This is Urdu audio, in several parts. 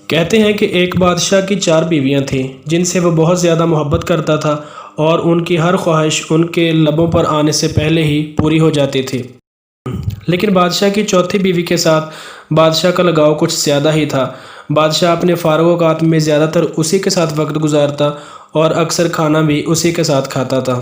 کہتے ہیں کہ ایک بادشاہ کی 4 بیویاں تھیں جن سے وہ بہت زیادہ محبت کرتا تھا اور ان کی ہر خواہش ان کے لبوں پر آنے سے پہلے ہی پوری ہو جاتی تھی۔ لیکن بادشاہ کی چوتھی بیوی کے ساتھ بادشاہ کا لگاؤ کچھ زیادہ ہی تھا۔ بادشاہ اپنے فارغ اوقات میں زیادہ تر اسی کے ساتھ وقت گزارتا اور اکثر کھانا بھی اسی کے ساتھ کھاتا تھا۔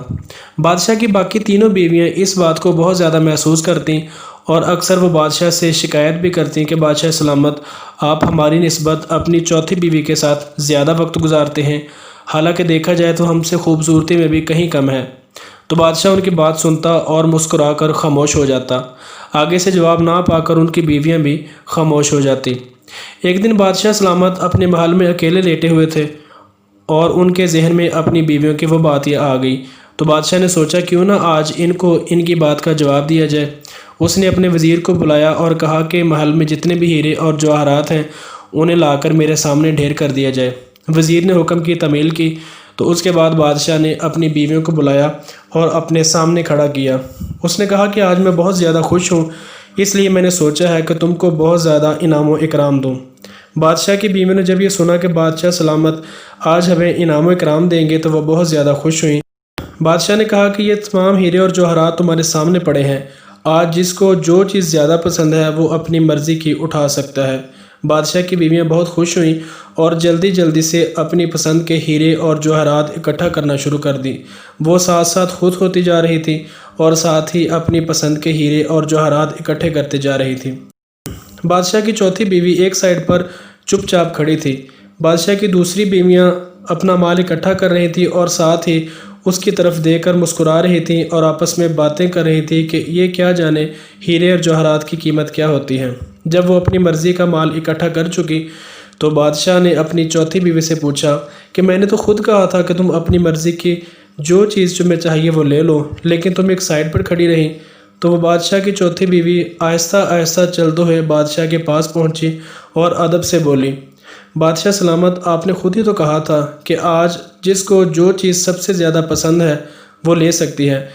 بادشاہ کی باقی تینوں بیویاں اس بات کو بہت زیادہ محسوس کرتیں اور اکثر وہ بادشاہ سے شکایت بھی کرتیں کہ بادشاہ سلامت، آپ ہماری نسبت اپنی چوتھی بیوی کے ساتھ زیادہ وقت گزارتے ہیں، حالانکہ دیکھا جائے تو ہم سے خوبصورتی میں بھی کہیں کم ہے۔ تو بادشاہ ان کی بات سنتا اور مسکرا کر خاموش ہو جاتا۔ آگے سے جواب نہ پا کر ان کی بیویاں بھی خاموش ہو جاتی۔ ایک دن بادشاہ سلامت اپنے محل میں اکیلے لیٹے ہوئے تھے اور ان کے ذہن میں اپنی بیویوں کی وہ بات آ گئی۔ تو بادشاہ نے سوچا کیوں نہ آج ان کو ان کی بات کا جواب دیا جائے۔ اس نے اپنے وزیر کو بلایا اور کہا کہ محل میں جتنے بھی ہیرے اور جواہرات ہیں انہیں لا کر میرے سامنے ڈھیر کر دیا جائے۔ وزیر نے حکم کی تعمیل کی تو اس کے بعد بادشاہ نے اپنی بیویوں کو بلایا اور اپنے سامنے کھڑا کیا۔ اس نے کہا کہ آج میں بہت زیادہ خوش ہوں، اس لیے میں نے سوچا ہے کہ تم کو بہت زیادہ انعام و اکرام دوں۔ بادشاہ کی بیویوں نے جب یہ سنا کہ بادشاہ سلامت آج ہمیں انعام و اکرام دیں گے تو وہ بہت زیادہ خوش ہوئیں۔ بادشاہ نے کہا کہ یہ تمام ہیرے اور جواہرات تمہارے سامنے پڑے ہیں، آج جس کو جو چیز زیادہ پسند ہے وہ اپنی مرضی کی اٹھا سکتا ہے۔ بادشاہ کی بیویاں بہت خوش ہوئیں اور جلدی سے اپنی پسند کے ہیرے اور جواہرات اکٹھا کرنا شروع کر دی۔ وہ ساتھ ساتھ خود ہوتی جا رہی تھی اور ساتھ ہی اپنی پسند کے ہیرے اور جواہرات اکٹھے کرتے جا رہی تھی۔ بادشاہ کی چوتھی بیوی ایک سائیڈ پر چپ چاپ کھڑی تھی۔ بادشاہ کی دوسری بیویاں اپنا مال اکٹھا کر رہی تھیں اور ساتھ ہی اس کی طرف دیکھ کر مسکرا رہی تھیں اور آپس میں باتیں کر رہی تھیں کہ یہ کیا جانے ہیرے اور جواہرات کی قیمت کیا ہوتی ہے۔ جب وہ اپنی مرضی کا مال اکٹھا کر چکی تو بادشاہ نے اپنی چوتھی بیوی سے پوچھا کہ میں نے تو خود کہا تھا کہ تم اپنی مرضی کی جو چیز تمہیں چاہیے وہ لے لو، لیکن تم ایک سائیڈ پر کھڑی رہی۔ تو وہ بادشاہ کی چوتھی بیوی آہستہ آہستہ چلتے ہوئے بادشاہ کے پاس پہنچی اور ادب سے بولی، بادشاہ سلامت، آپ نے خود ہی تو کہا تھا کہ آج جس کو جو چیز سب سے زیادہ پسند ہے وہ لے سکتی ہے،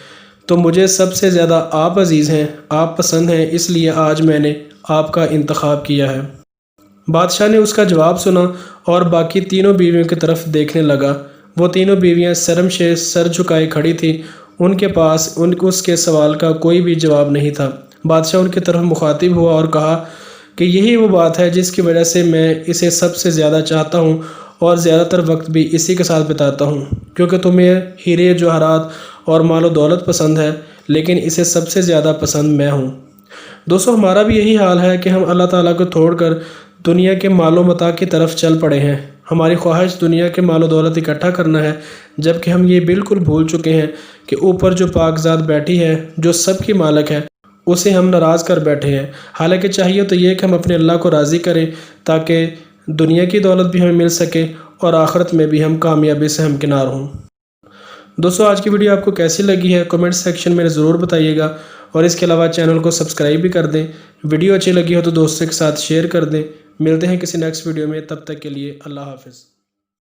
تو مجھے سب سے زیادہ آپ عزیز ہیں، آپ پسند ہیں، اس لیے آج میں نے آپ کا انتخاب کیا ہے۔ بادشاہ نے اس کا جواب سنا اور باقی تینوں بیویوں کی طرف دیکھنے لگا۔ وہ تینوں بیویاں شرم سے سر جھکائے کھڑی تھیں، ان کے پاس اس کے سوال کا کوئی بھی جواب نہیں تھا۔ بادشاہ ان کی طرف مخاطب ہوا اور کہا کہ یہی وہ بات ہے جس کی وجہ سے میں اسے سب سے زیادہ چاہتا ہوں اور زیادہ تر وقت بھی اسی کے ساتھ بتاتا ہوں، کیونکہ تمہیں ہیرے جواہرات اور مال و دولت پسند ہے، لیکن اسے سب سے زیادہ پسند میں ہوں۔ دوستو، ہمارا بھی یہی حال ہے کہ ہم اللہ تعالیٰ کو چھوڑ کر دنیا کے مال و متاع کی طرف چل پڑے ہیں۔ ہماری خواہش دنیا کے مال و دولت اکٹھا کرنا ہے، جبکہ ہم یہ بالکل بھول چکے ہیں کہ اوپر جو پاک ذات بیٹھی ہے، جو سب کی مالک ہے، اسے ہم ناراض کر بیٹھے ہیں۔ حالانکہ چاہیے تو یہ کہ ہم اپنے اللہ کو راضی کریں تاکہ دنیا کی دولت بھی ہمیں مل سکے اور آخرت میں بھی ہم کامیابی سے ہمکنار ہوں۔ دوستو، آج کی ویڈیو آپ کو کیسی لگی ہے کمنٹ سیکشن میں ضرور بتائیے گا، اور اس کے علاوہ چینل کو سبسکرائب بھی کر دیں۔ ویڈیو اچھی لگی ہو تو دوستوں کے ساتھ شیئر کر دیں۔ ملتے ہیں کسی نیکسٹ ویڈیو میں، تب تک کے لیے اللہ حافظ۔